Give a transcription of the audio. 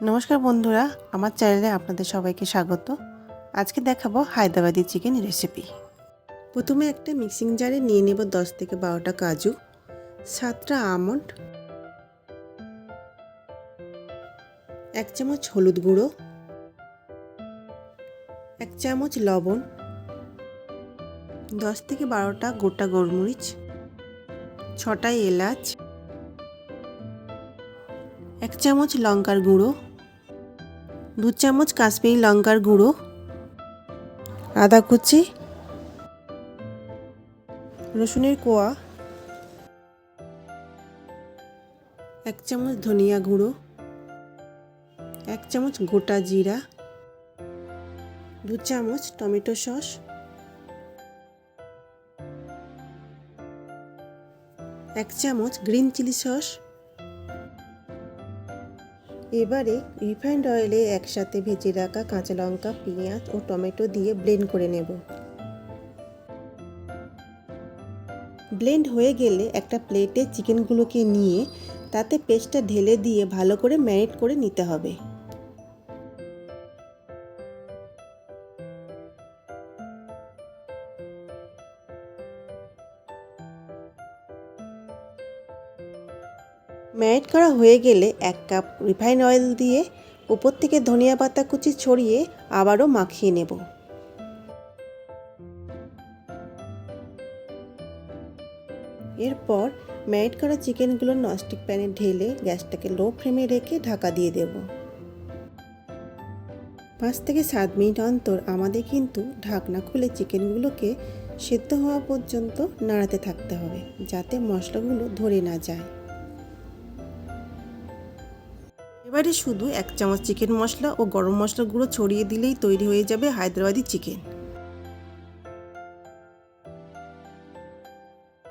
নমস্কার বন্ধুরা, আমার চ্যানেলে আপনাদের সবাইকে স্বাগত। আজকে দেখাবো হায়দ্রাবাদি চিকেন রেসিপি। প্রথমে একটা মিক্সিং জারে নিয়ে নেব 10 থেকে 12টা কাজু, 7টা আমন্ড, 1 চামচ হলুদ গুঁড়ো, 1 চামচ লবণ, 10 থেকে 12টা গোটা গোলমরিচ, 6টা এলাচ, 1 চামচ লঙ্কার গুঁড়ো, 2 চামচ কাশ্মীরি লঙ্কার গুঁড়ো, আদা কুচি, রসুনের কোয়া, 1 চামচ ধনিয়া গুঁড়ো, 1 চামচ গোটা জিরা, 2 চামচ টমেটো সস, 1 চামচ গ্রিন চিলি সস। এবারে রিফাইন্ড অয়েলে একসাথে ভেজে রাখা কাঁচা লঙ্কা, পেঁয়াজ ও টমেটো দিয়ে ব্লেন্ড করে নেব। ব্লেন্ড হয়ে গেলে একটা প্লেটে চিকেনগুলোকে নিয়ে তাতে পেস্টটা ঢেলে দিয়ে ভালো করে ম্যারিনেট করে নিতে হবে। ম্যারিনেট করা হয়ে গেলে 1 কাপ রিফাইন্ড অয়েল দিয়ে উপর থেকে ধনিয়া পাতা কুচি ছড়িয়ে আবারও মাখিয়ে নেব। এরপর ম্যারিনেট করা চিকেনগুলো ননস্টিক প্যানে ঢেলে গ্যাসটাকে লো ফ্লেমে রেখে ঢাকা দিয়ে দেব। 5 থেকে 7 মিনিট অন্তর আমাদের কিন্তু ঢাকনা খুলে চিকেনগুলোকে সেদ্ধ হওয়া পর্যন্ত নাড়াতে থাকতে হবে, যাতে মশলাগুলো ধরে না যায়। এবারে শুধু 1 চামচ চিকেন মশলা ও গরম মশলার গুঁড়ো ছড়িয়ে দিলেই তৈরি হয়ে যাবে হায়দ্রাবাদি চিকেন।